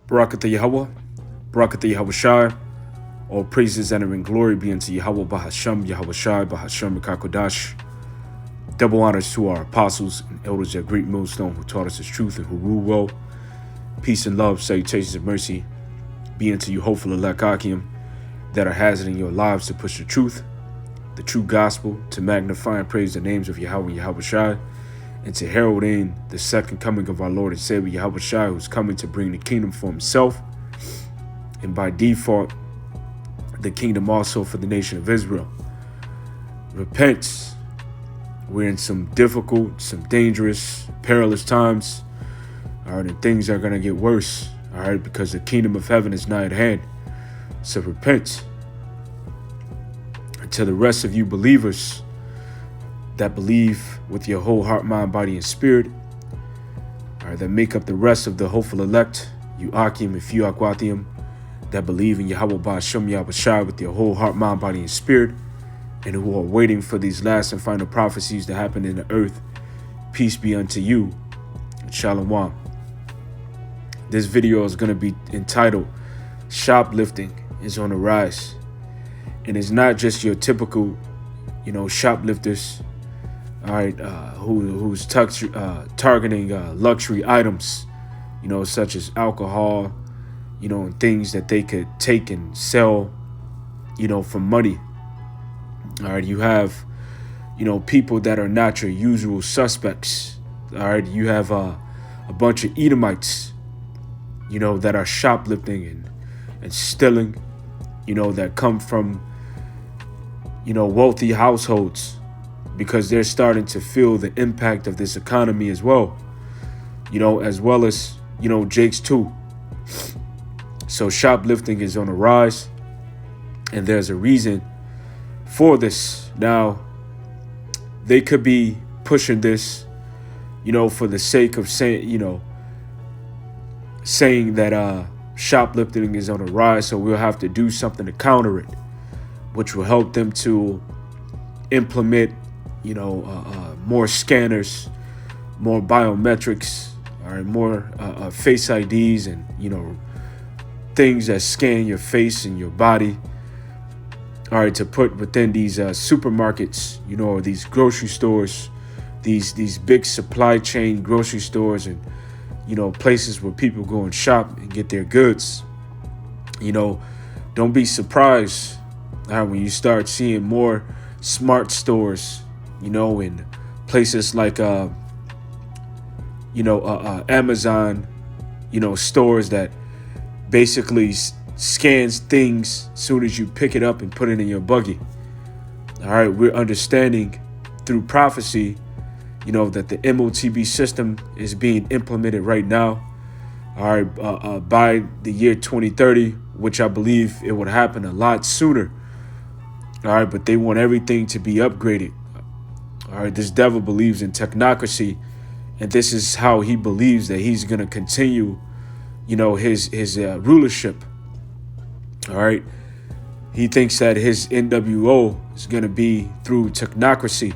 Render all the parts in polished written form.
Barakatah Yahweh, Barakatah Yahweh Shai. All praises, honor, and glory be unto Yahweh Bahasham, Yahweh Shai, Bahasham, Kakodash. Double honors to our apostles and elders at Great Millstone who taught us his truth and who rule well. Peace and love, salutations and mercy be unto you, hopeful elect Akim, that are hazarding your lives to push the true gospel, to magnify and praise the names of Yahweh and Yahweh Shai, and to herald in the second coming of our Lord and Savior Yahweh Shai, who's coming to bring the kingdom for himself, and by default, the kingdom also for the nation of Israel. Repent. We're in some difficult, some dangerous, perilous times. All right, and things are going to get worse. All right, because the kingdom of heaven is nigh at hand. So repent. And to the rest of you believers that believe with your whole heart, mind, body, and spirit, all right, that make up the rest of the hopeful elect, you Akim and few Akwathium, that believe in Yahweh Ba'ashem Yahweh Shai with your whole heart, mind, body, and spirit, and who are waiting for these last and final prophecies to happen in the earth. Peace be unto you. Shalom. This video is going to be entitled Shoplifting is on the Rise. And it's not just your typical, shoplifters, all right, who's targeting luxury items, such as alcohol, and things that they could take and sell, for money. All right, you have, people that are not your usual suspects. All right, you have a bunch of Edomites, that are shoplifting and stealing, that come from, wealthy households, because they're starting to feel the impact of this economy as well, as well as, Jake's too. So shoplifting is on the rise, and there's a reason for this. Now, they could be pushing this, for the sake of saying that shoplifting is on the rise, so we'll have to do something to counter it, which will help them to implement, more scanners, more biometrics, or more face IDs, and things that scan your face and your body. All right, to put within these supermarkets, or these grocery stores, these big supply chain grocery stores, and places where people go and shop and get their goods. Don't be surprised when you start seeing more smart stores, in places like Amazon, stores that basically scans things as soon as you pick it up and put it in your buggy. All right, we're understanding through prophecy, that the MOTB system is being implemented right now. All right, by the year 2030, which I believe it would happen a lot sooner. All right, but they want everything to be upgraded. All right, this devil believes in technocracy, and this is how he believes that he's going to continue, his rulership. All right, he thinks that his NWO is going to be through technocracy,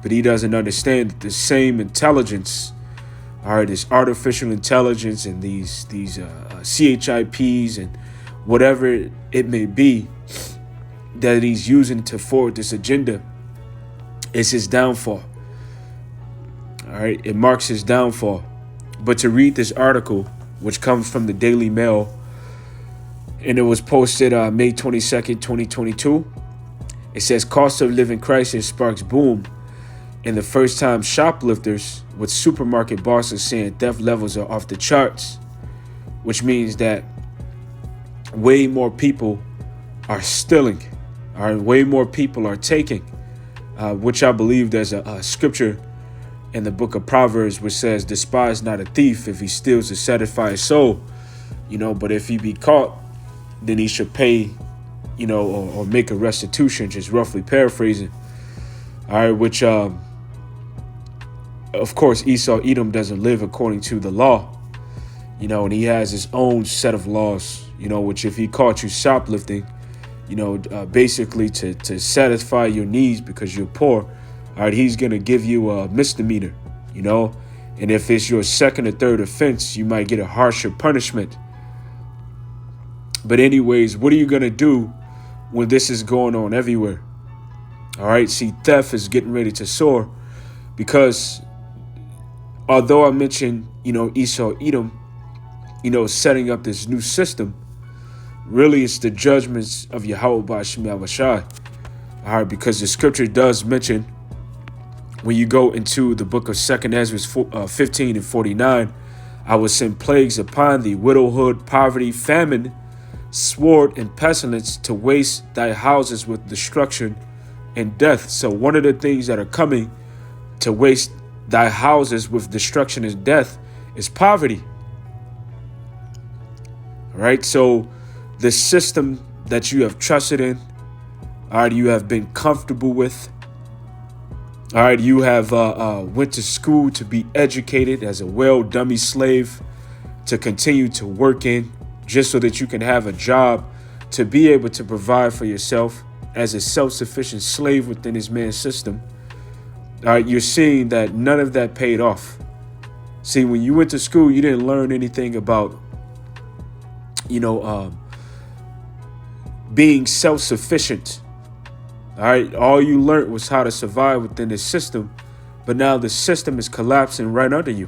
but he doesn't understand that the same intelligence, all right, this artificial intelligence and these CHIPs and whatever it may be that he's using to forward this agenda, is his downfall. All right, it marks his downfall. But to read this article, which comes from the Daily Mail, and it was posted May 22nd, 2022, it says cost of living crisis sparks boom. And the first time shoplifters, with supermarket bosses saying theft levels are off the charts, which means that way more people are stealing, or way more people are taking, which I believe there's a scripture in the book of Proverbs which says, despise not a thief if he steals to satisfy his soul, but if he be caught, then he should pay, or make a restitution, just roughly paraphrasing. All right, which, of course, Esau, Edom doesn't live according to the law, and he has his own set of laws, which if he caught you shoplifting, basically to satisfy your needs because you're poor, all right, he's going to give you a misdemeanor, and if it's your second or third offense, you might get a harsher punishment. But anyways, what are you going to do when this is going on everywhere? All right. See, theft is getting ready to soar because although I mentioned, Esau, Edom, setting up this new system, really it's the judgments of Yahweh Ba'ashem Yahushai. All right. Because the scripture does mention when you go into the book of 2nd Ezra 15 and 49, I will send plagues upon thee, widowhood, poverty, famine, sword, and pestilence to waste thy houses with destruction and death. So one of the things that are coming to waste thy houses with destruction and death is poverty. All right. So the system that you have trusted in, all right, you have been comfortable with. All right, you have went to school to be educated as a dummy slave to continue to work in just so that you can have a job to be able to provide for yourself as a self-sufficient slave within this man's system. All right, you're seeing that none of that paid off. See, when you went to school, you didn't learn anything about, being self-sufficient. All right, all you learned was how to survive within this system, but now the system is collapsing right under you.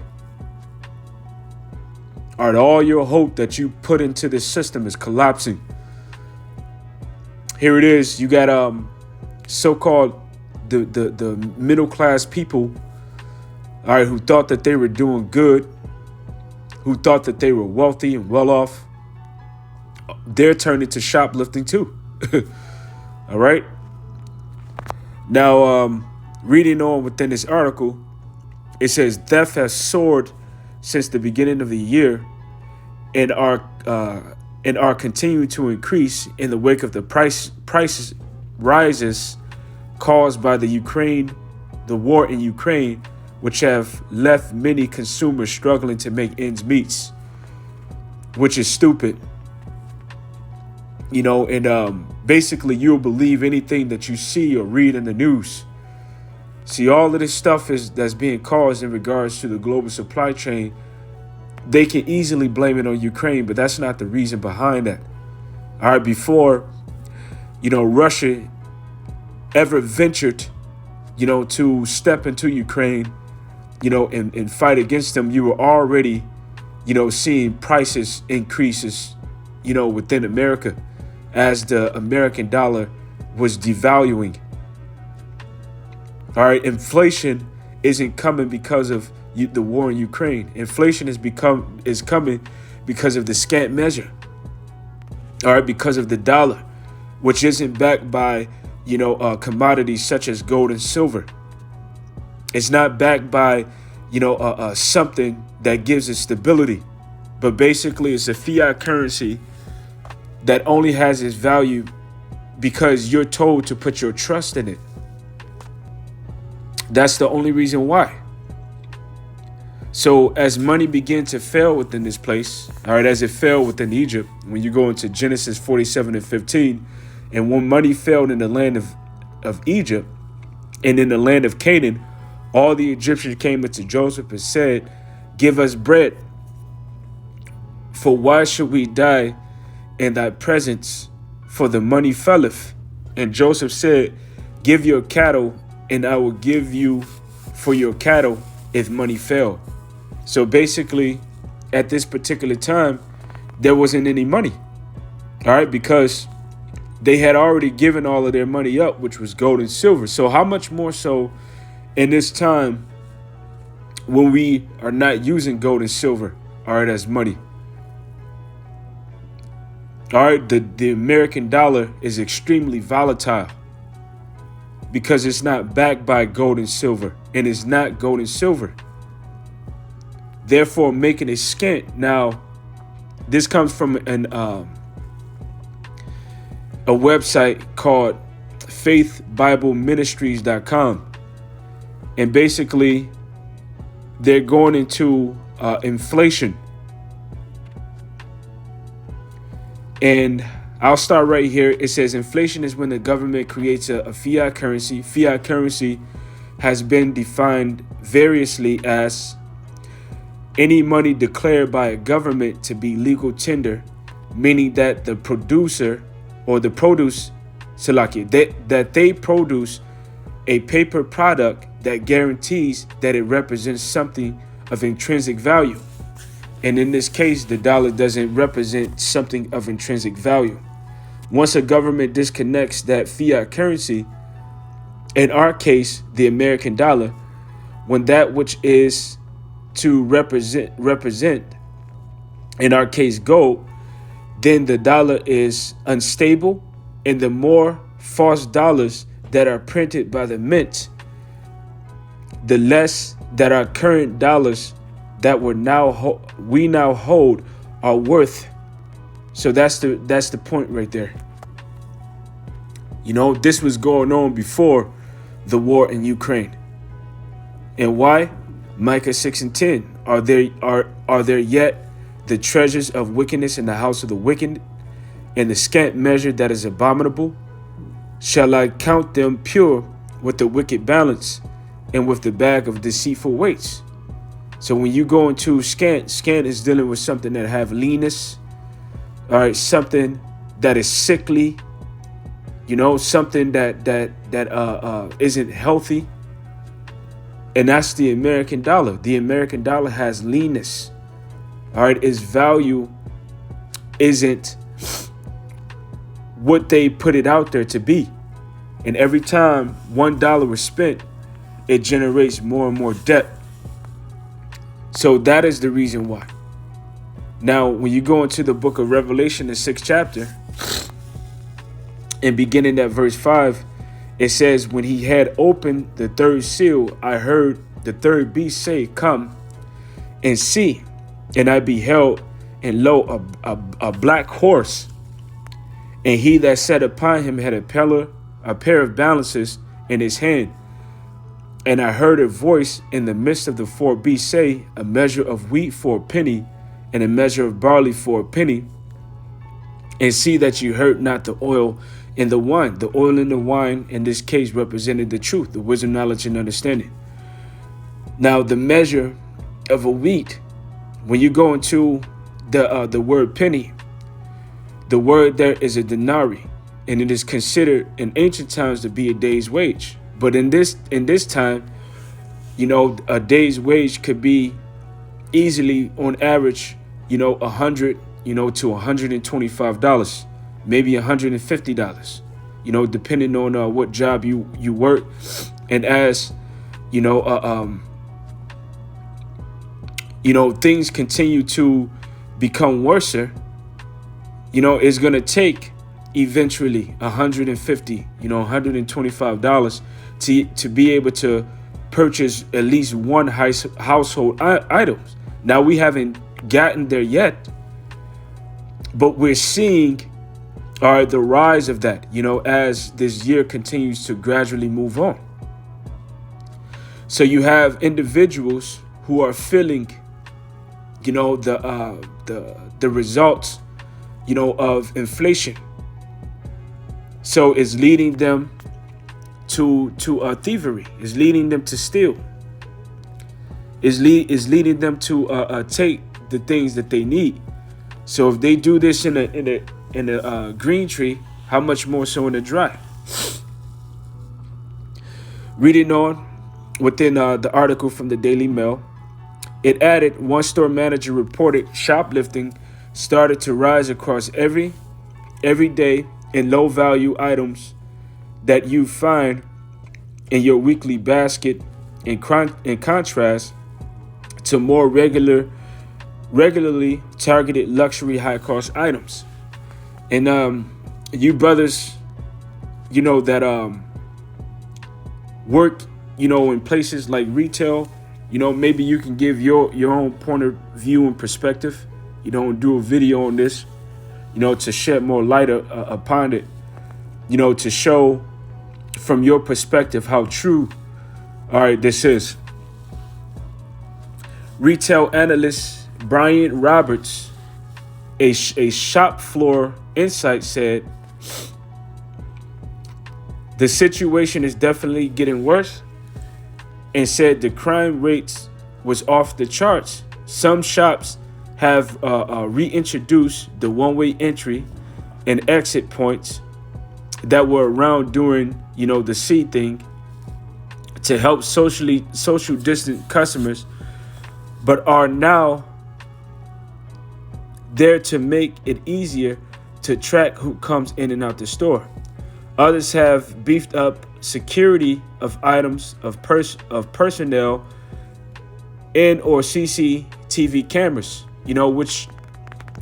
All right, all your hope that you put into this system is collapsing. Here it is. You got so-called the middle class people, all right, who thought that they were doing good, who thought that they were wealthy and well off. They're turning to shoplifting too. All right. Now, reading on within this article, it says theft has soared since the beginning of the year and are continuing to increase in the wake of the price rises caused by the war in Ukraine, which have left many consumers struggling to make ends meet, which is stupid. Basically you'll believe anything that you see or read in the news. See, all of this stuff that's being caused in regards to the global supply chain. They can easily blame it on Ukraine, but that's not the reason behind that. All right, before, Russia ever ventured, to step into Ukraine, and fight against them, you were already, seeing prices increases, within America, as the American dollar was devaluing. All right, inflation isn't coming because of the war in Ukraine. Inflation is coming because of the scant measure. All right, because of the dollar, which isn't backed by commodities such as gold and silver. It's not backed by something that gives it stability, but basically it's a fiat currency that only has its value because you're told to put your trust in it. That's the only reason why. So as money began to fail within this place, all right, as it fell within Egypt, when you go into Genesis 47 and 15, and when money failed in the land of Egypt and in the land of Canaan, all the Egyptians came unto Joseph and said, "Give us bread, for why should we die in thy presence? For the money faileth." And Joseph said, "Give your cattle, and I will give you for your cattle if money fail." So basically, at this particular time, there wasn't any money. All right, because they had already given all of their money up, which was gold and silver. So how much more so in this time when we are not using gold and silver, all right, as money? All right, the American dollar is extremely volatile because it's not backed by gold and silver, and it's not gold and silver, therefore making it scant. Now, this comes from a website called faithbibleministries.com, and basically they're going into inflation. And I'll start right here. It says inflation is when the government creates a fiat currency. Fiat currency has been defined variously as any money declared by a government to be legal tender, meaning that the producer or the produce, Salaki, that they produce a paper product that guarantees that it represents something of intrinsic value. And in this case, the dollar doesn't represent something of intrinsic value. Once a government disconnects that fiat currency, in our case, the American dollar, when that which is to represent, in our case, gold, then the dollar is unstable, and the more false dollars that are printed by the mint, the less that our current dollars that we now hold are worth. So that's the point right there. You know, this was going on before the war in Ukraine. And why? Micah 6:10. Are there yet the treasures of wickedness in the house of the wicked, and the scant measure that is abominable? Shall I count them pure with the wicked balance, and with the bag of deceitful weights? So when you go into scant is dealing with something that have leanness, all right, something that is sickly, you know, something that isn't healthy. And that's the American dollar. The American dollar has leanness. All right, its value isn't what they put it out there to be. And every time $1 is spent, it generates more and more debt. So that is the reason why. Now, when you go into the book of Revelation, the 6th chapter, and beginning at verse 5, it says, when he had opened the third seal, I heard the third beast say, come and see. And I beheld, and lo, a black horse. And he that sat upon him had a pair of balances in his hand. And I heard a voice in the midst of the four beasts say, a measure of wheat for a penny, and a measure of barley for a penny. And see that you hurt not the oil in the wine. The oil in the wine, in this case, represented the truth, the wisdom, knowledge, and understanding. Now, the measure of a wheat, when you go into the word penny, the word there is a denarii, and it is considered in ancient times to be a day's wage. But in this time, you know, a day's wage could be easily, on average, you know, $100, you know, to $125, maybe $150, you know, depending on what job you work. And as you know, things continue to become worse, you know, it's gonna take eventually $150, you know, $125 to be able to purchase at least one household items. Now, we haven't gotten there yet, but we're seeing the rise of that, you know, as this year continues to gradually move on. So you have individuals who are feeling, you know, the results, you know, of inflation. So it's leading them to thievery. It's leading them to steal. It's leading them to take the things that they need. So if they do this in a green tree, how much more so in a dry? Reading on within the article from the Daily Mail, it added, one store manager reported shoplifting started to rise across every day in low value items that you find in your weekly basket, in contrast to more regularly targeted luxury high cost items. And you brothers, you know, that work, you know, in places like retail, you know, maybe you can give your own point of view and perspective, you know, and do a video on this, you know, to shed more light upon it, you know, to show from your perspective how true, all right, this is. Retail analyst Brian Roberts, a shop floor insight, said, the situation is definitely getting worse, and said the crime rates was off the charts. Some shops have reintroduced the one-way entry and exit points that were around during, the C thing to help social distant customers, but are now there to make it easier to track who comes in and out the store. Others have beefed up security of items of personnel and or CCTV cameras, which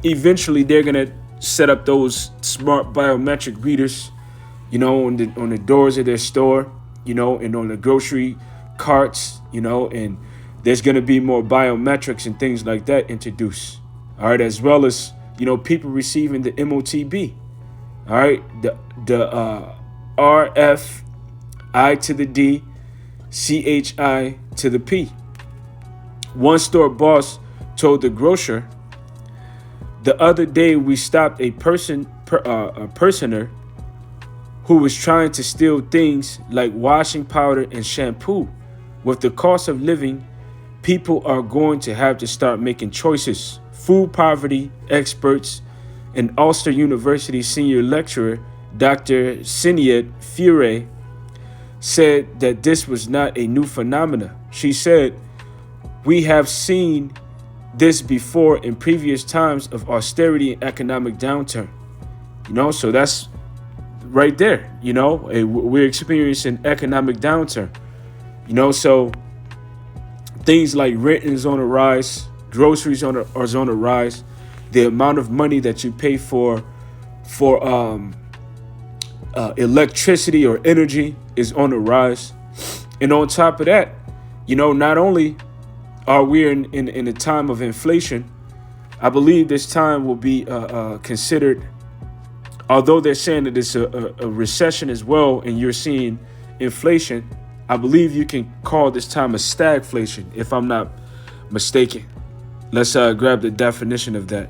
eventually they're gonna set up those smart biometric readers, on the doors of their store, and on the grocery carts, and there's gonna be more biometrics and things like that introduced. All right, as well as people receiving the MOTB. All right, the RFI to the D, CHI to the P. One store boss told the grocer, "The other day we stopped a personer who was trying to steal things like washing powder and shampoo. With the cost of living, people are going to have to start making choices." Food poverty experts and Ulster University senior lecturer Dr. Sinead Fure said that this was not a new phenomenon. She said, "We have seen this before in previous times of austerity and economic downturn." So that's right there. We're experiencing economic downturn. So things like rent is on the rise, groceries are on the rise. The amount of money that you pay for electricity or energy is on the rise. And on top of that, not only are we in a time of inflation, I believe this time will be considered, although they're saying that it's a recession as well, and you're seeing inflation, I believe you can call this time a stagflation, if I'm not mistaken. Let's grab the definition of that.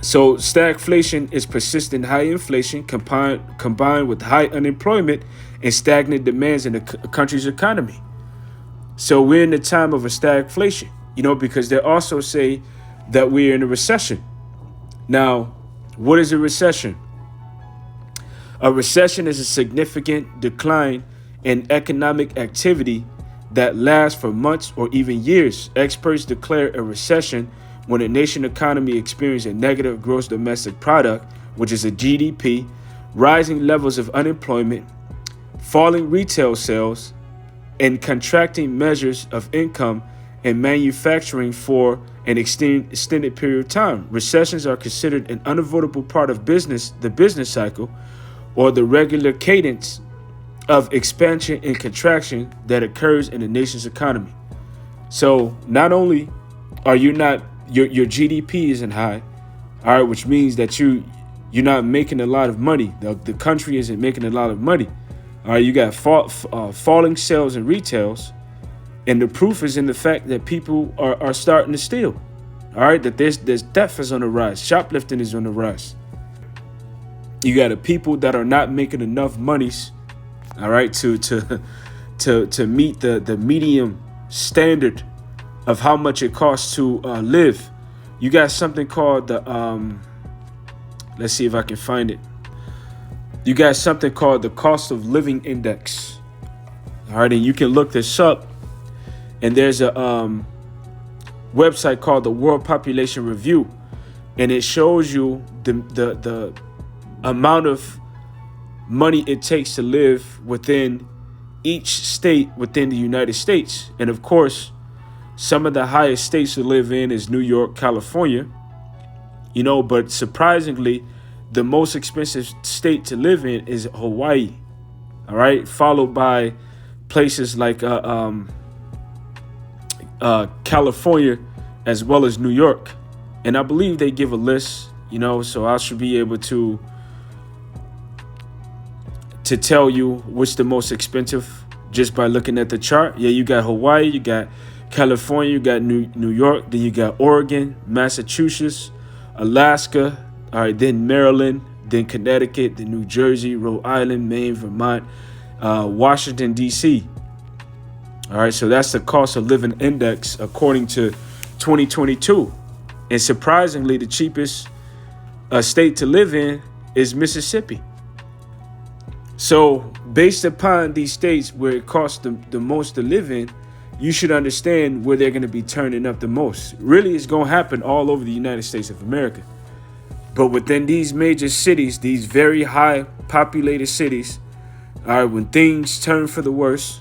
So stagflation is persistent high inflation combined with high unemployment and stagnant demands in a country's economy. So we're in the time of a stagflation, because they also say that we're in a recession. Now, what is a recession? A recession is a significant decline in economic activity that lasts for months or even years. Experts declare a recession when a nation economy experiences a negative gross domestic product, which is a GDP, rising levels of unemployment, falling retail sales, and contracting measures of income and manufacturing for an extended period of time. Recessions are considered an unavoidable part of the business cycle, or the regular cadence of expansion and contraction that occurs in a nation's economy. So not only are you not, your GDP isn't high, all right, which means that you're not making a lot of money. The country isn't making a lot of money. All right, you got falling sales and retails, and the proof is in the fact that people are starting to steal. All right, that there's theft is on the rise, shoplifting is on the rise. You got the people that are not making enough monies, all right, to meet the medium standard of how much it costs to live. You got something called the let's see if I can find it. You got something called the cost of living index. All right, and you can look this up. And there's a website called the World Population Review, and it shows you the amount of money it takes to live within each state within the United States. And of course, some of the highest states to live in is New York, California, but surprisingly, the most expensive state to live in is Hawaii. All right, followed by places like California, as well as New York. And I believe they give a list, so I should be able to tell you what's the most expensive just by looking at the chart. Yeah, you got Hawaii, you got California, you got New York, then you got Oregon, Massachusetts, Alaska, all right, then Maryland, then Connecticut, then New Jersey, Rhode Island, Maine, Vermont, Washington, D.C. All right, so that's the cost of living index according to 2022. And surprisingly, the cheapest state to live in is Mississippi. So based upon these states where it costs the most to live in, you should understand where they're going to be turning up the most. Really, it's going to happen all over the United States of America. But within these major cities, these very high populated cities, all right, when things turn for the worse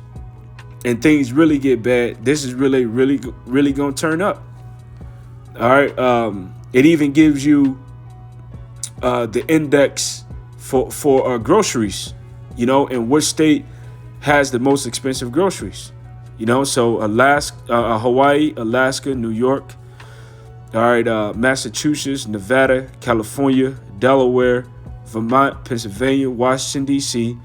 and things really get bad, this is really going to turn up. All right. It even gives you the index for groceries, and which state has the most expensive groceries. So Alaska, Hawaii, Alaska, New York, all right, Massachusetts, Nevada, California, Delaware, Vermont, Pennsylvania, Washington, D.C.,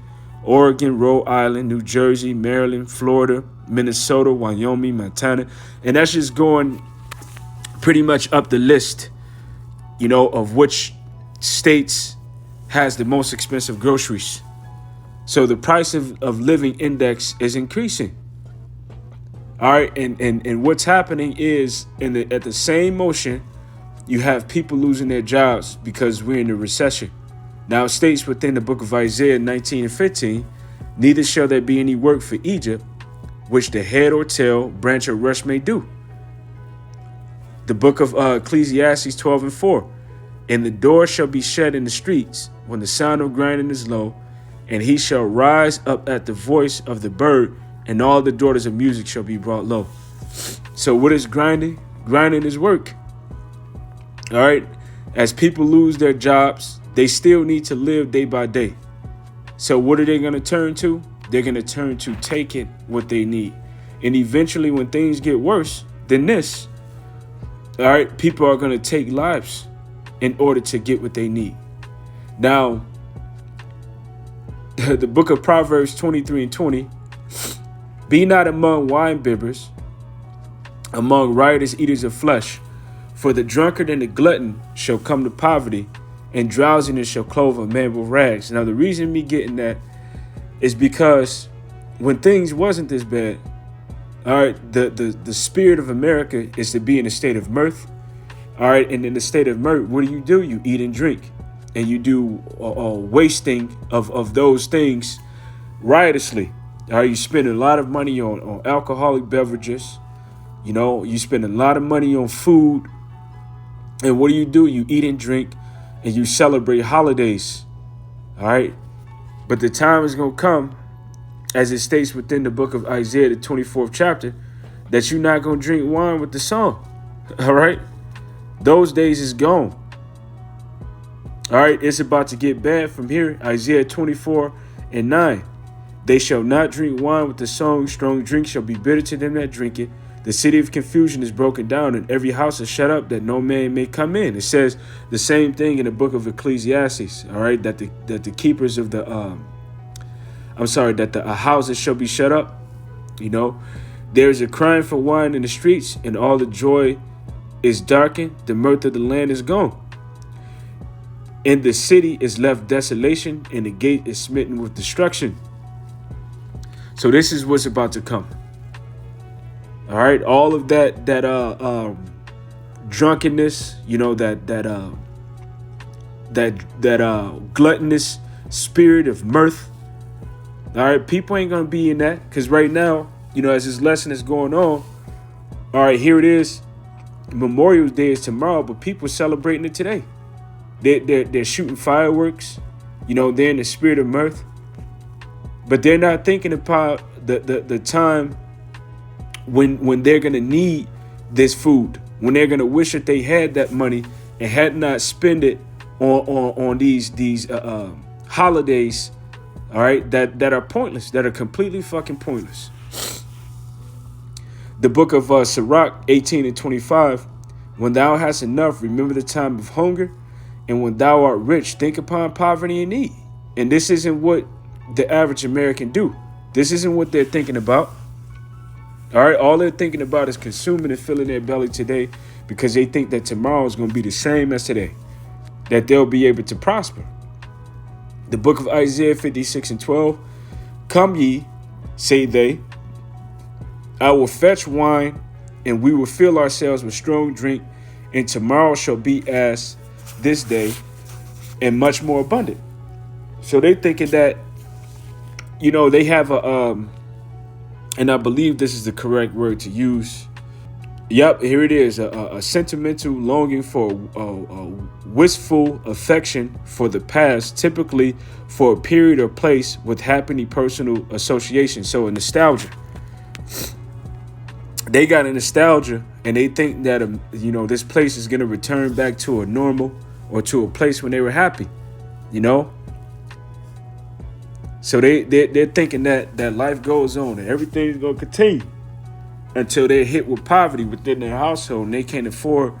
Oregon, Rhode Island, New Jersey, Maryland, Florida, Minnesota, Wyoming, Montana. And that's just going pretty much up the list, of which states has the most expensive groceries. So the price of living index is increasing. All right, and what's happening is at the same motion, you have people losing their jobs because we're in a recession. Now it states within the book of Isaiah 19 and 15, neither shall there be any work for Egypt, which the head or tail, branch or rush may do. The book of Ecclesiastes 12 and 4, and the door shall be shut in the streets when the sound of grinding is low, and he shall rise up at the voice of the bird, and all the daughters of music shall be brought low. So what is grinding? Grinding is work. All right. As people lose their jobs, they still need to live day by day. So what are they going to turn to? They're going to turn to taking what they need. And eventually when things get worse than this, all right, people are going to take lives in order to get what they need. Now, the book of Proverbs 23 and 20, be not among winebibbers, among riotous eaters of flesh, for the drunkard and the glutton shall come to poverty, and drowsiness shall clothe a man with rags. Now, the reason me getting that is because when things wasn't this bad, all right, the spirit of America is to be in a state of mirth. All right, and in the state of mirth, what do? You eat and drink, and you do wasting of those things riotously. All right, you spend a lot of money on alcoholic beverages. You spend a lot of money on food. And what do? You eat and drink, and you celebrate holidays. All right. But the time is going to come, as it states within the book of Isaiah, the 24th chapter, that you're not going to drink wine with the song. All right. Those days is gone. All right. It's about to get bad from here. Isaiah 24 and 9. They shall not drink wine with the song. Strong drink shall be bitter to them that drink it. The city of confusion is broken down, and every house is shut up, that no man may come in. It says the same thing in the book of Ecclesiastes. All right, that the keepers of the that the houses shall be shut up. There is a crying for wine in the streets, and all the joy is darkened. The mirth of the land is gone. And the city is left desolation, and the gate is smitten with destruction. So this is what's about to come. All right, all of that drunkenness, that gluttonous spirit of mirth. All right, people ain't gonna be in that, because right now, as this lesson is going on, all right, here it is. Memorial Day is tomorrow, but people are celebrating it today. They're shooting fireworks, they're in the spirit of mirth, but they're not thinking about the time when they're going to need this food, when they're going to wish that they had that money and had not spent it on these holidays, all right, that are pointless, that are completely fucking pointless. The book of Sirach 18 and 25, when thou hast enough, remember the time of hunger, and when thou art rich, think upon poverty and need. And this isn't what the average American do. This isn't what they're thinking about. All right, all they're thinking about is consuming and filling their belly today, because they think that tomorrow is going to be the same as today, that they'll be able to prosper. The book of Isaiah 56 and 12, come ye, say they, I will fetch wine and we will fill ourselves with strong drink, and tomorrow shall be as this day, and much more abundant. So they thinking that, they have and I believe this is the correct word to use. Yep, here it is, a sentimental longing for a wistful affection for the past, typically for a period or place with happy personal association. So a nostalgia. They got a nostalgia, and they think that, this place is going to return back to a normal or to a place when they were happy, So they're thinking that life goes on and everything's going to continue until they're hit with poverty within their household and they can't afford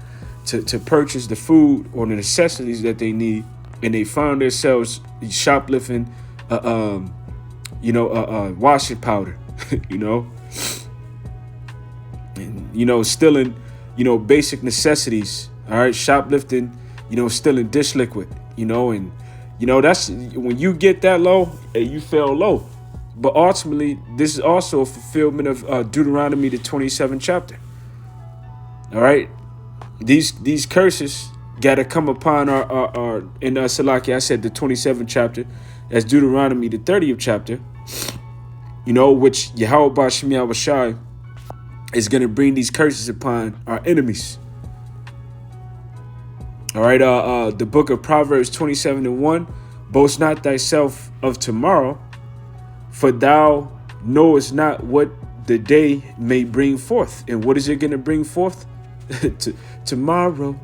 to purchase the food or the necessities that they need, and they find themselves shoplifting, washing powder, and stealing, basic necessities. All right, shoplifting, stealing dish liquid, and that's when you get that low, you fell low. But ultimately, this is also a fulfillment of Deuteronomy, the 27th chapter. All right, these curses got to come upon our in Salaki. I said the 27th chapter. That's Deuteronomy, the 30th chapter. Which Yahweh Bashim Yahushai is going to bring these curses upon our enemies. All right, the book of Proverbs 27:1. Boast not thyself of tomorrow, for thou knowest not what the day may bring forth. And what is it going to bring forth? Tomorrow.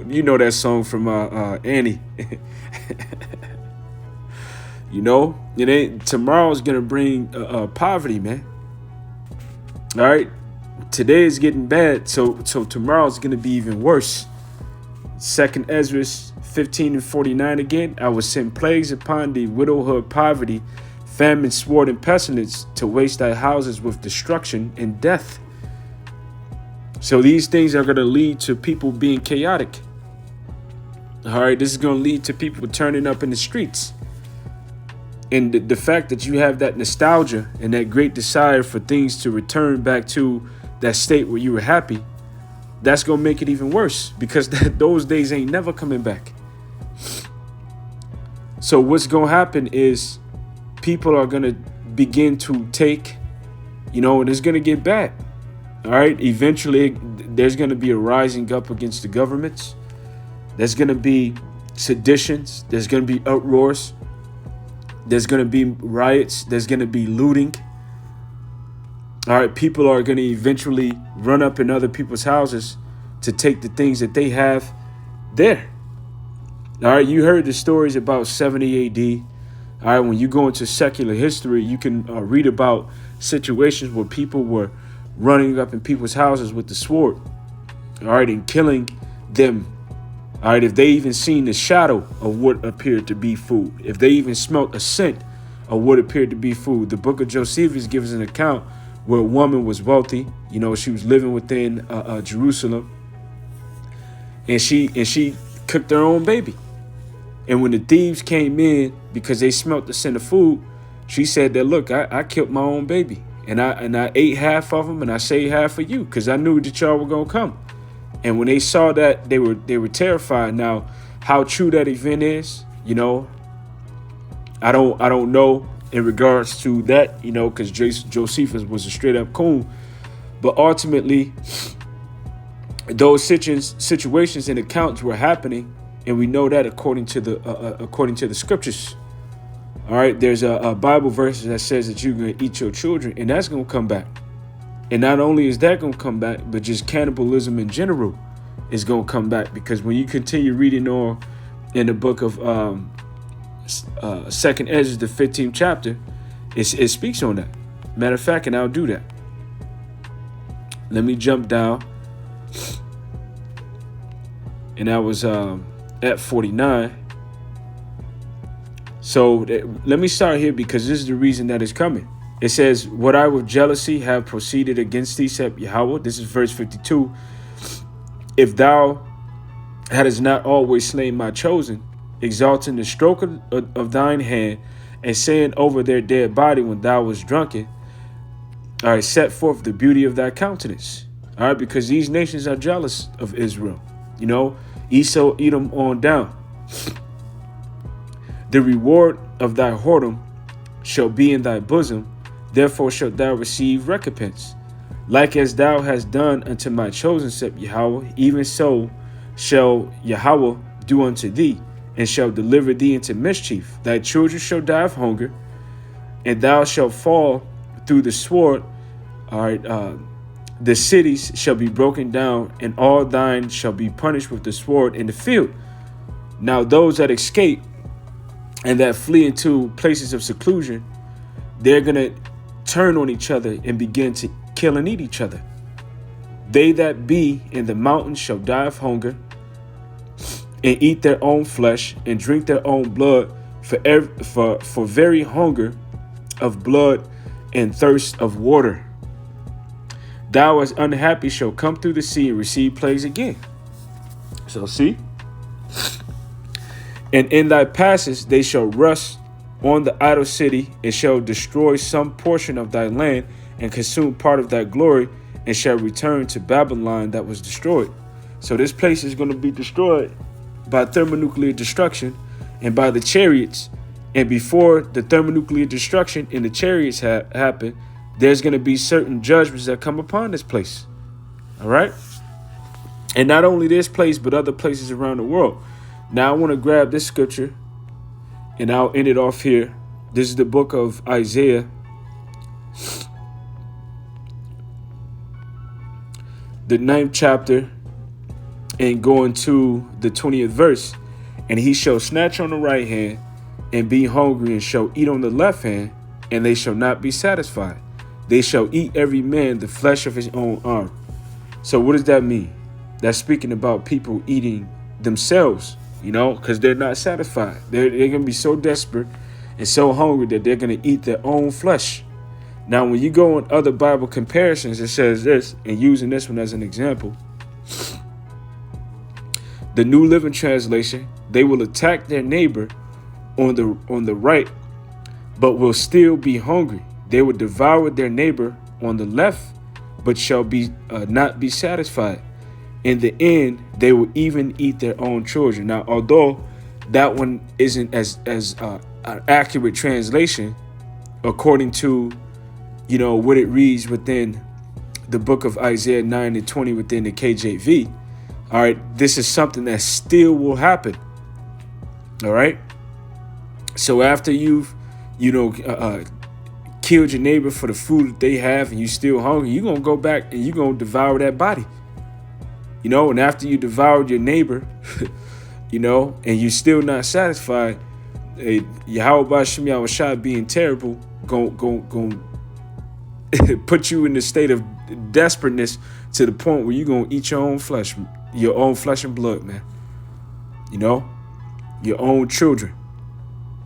You know that song from Annie. It ain't. Tomorrow's going to bring poverty, man. All right. Today is getting bad, so tomorrow's going to be even worse. 2nd Ezra 15:49 again. I will send plagues upon thee, widowhood, poverty, famine, sword, and pestilence, to waste thy houses with destruction and death. So these things are going to lead to people being chaotic. All right, this is going to lead to people turning up in the streets. And the fact that you have that nostalgia and that great desire for things to return back to that state where you were happy, that's going to make it even worse, because those days ain't never coming back. So what's going to happen is people are going to begin to take, and it's going to get bad. All right. Eventually, there's going to be a rising up against the governments. There's going to be seditions. There's going to be uproars. There's going to be riots. There's going to be looting. All right. People are going to eventually run up in other people's houses to take the things that they have there. All right. You heard the stories about 70 AD. All right. When you go into secular history, you can read about situations where people were running up in people's houses with the sword. All right. And killing them. All right. If they even seen the shadow of what appeared to be food, if they even smelt a scent of what appeared to be food. The book of Josephus gives an account where a woman was wealthy. She was living within Jerusalem, and she cooked her own baby. And when the thieves came in because they smelt the scent of food, she said that, look, I killed my own baby, and I ate half of them, and I saved half for you because I knew that y'all were gonna come. And when they saw that, they were terrified. Now, how true that event is, I don't know in regards to that, because Josephus was a straight up coon. But ultimately, those situations and accounts were happening, and we know that according to the scriptures. All right, there's a Bible verse that says that you're going to eat your children, and that's going to come back. And not only is that going to come back, but just cannibalism in general is going to come back, because when you continue reading on in the book of 2nd Ezra, the 15th chapter, it speaks on that. Matter of fact, and I'll do that. Let me jump down. And I was at 49. So let me start here, because this is the reason that it's coming. It says, what I with jealousy have proceeded against thee, said Yahweh. This is verse 52. If thou hadst not always slain my chosen, exalting the stroke of thine hand, and saying over their dead body when thou was drunken, All right, set forth the beauty of thy countenance. All right, because these nations are jealous of Israel. You know, Esau, Edom on down. The reward of thy whoredom shall be in thy bosom, therefore shalt thou receive recompense. Like as thou hast done unto my chosen, said Yahweh, even so shall Yahweh do unto thee, and shall deliver thee into mischief. Thy children shall die of hunger, and thou shalt fall through the sword. All right, the cities shall be broken down, and all thine shall be punished with the sword in the field. Now those that escape and that flee into places of seclusion, they're going to turn on each other and begin to kill and eat each other. They that be in the mountains shall die of hunger, and eat their own flesh, and drink their own blood, for very hunger of blood and thirst of water. Thou as unhappy shall come through the sea and receive plagues again. So see, and in thy passes they shall rust on the idol city, and shall destroy some portion of thy land, and consume part of thy glory, and shall return to Babylon that was destroyed. So this place is going to be destroyed by thermonuclear destruction and by the chariots. And before the thermonuclear destruction and the chariots happen, there's going to be certain judgments that come upon this place. All right. And not only this place, but other places around the world. Now I want to grab this scripture and I'll end it off here. This is the book of Isaiah, the 9th chapter, and going to the 20th verse. And he shall snatch on the right hand and be hungry, and shall eat on the left hand, and they shall not be satisfied. They shall eat every man the flesh of his own arm. So what does that mean? That's speaking about people eating themselves, you know, because they're not satisfied. They're going to be so desperate and so hungry that they're going to eat their own flesh. Now, when you go on other Bible comparisons, it says this, and using this one as an example, the New Living Translation, they will attack their neighbor on the right, but will still be hungry. They will devour their neighbor on the left, but shall be not be satisfied. In the end, they will even eat their own children. Now, although that one isn't as an accurate translation, according to, you know, what it reads within the book of Isaiah 9 and 20 within the KJV. All right, this is something that still will happen. All right. So after you've, killed your neighbor for the food that they have and you still hungry, you're going to go back and you're going to devour that body. You know, and after you devoured your neighbor, you know, and you're still not satisfied, Yahweh B'Shem Yahweh being terrible, going put you in the state of desperateness to the point where you're going to eat your own flesh and blood, man. You know, your own children.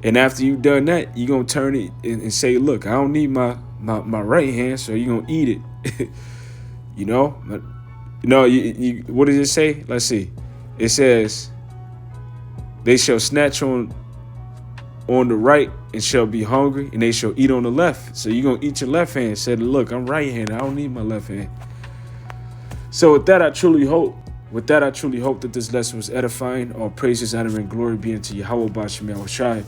And after you've done that, you're going to turn it and say, look, I don't need my right hand, so you're going to eat it. You know? No, what does it say? Let's see. It says, they shall snatch on the right and shall be hungry, and they shall eat on the left. So you're going to eat your left hand. Said, look, I'm right-handed. I don't need my left hand. So with that, I truly hope that this lesson was edifying. All praises, honor, and glory be unto Yahweh B'Shem Yahweh.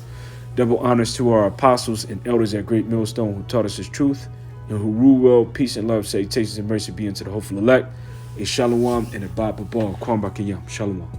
Double honors to our apostles and elders at Great Millstone who taught us his truth and who rule well, peace and love, salutations and mercy be unto the hopeful elect. A shalom and a Bible ball. Kwam Bakayam. Shalom.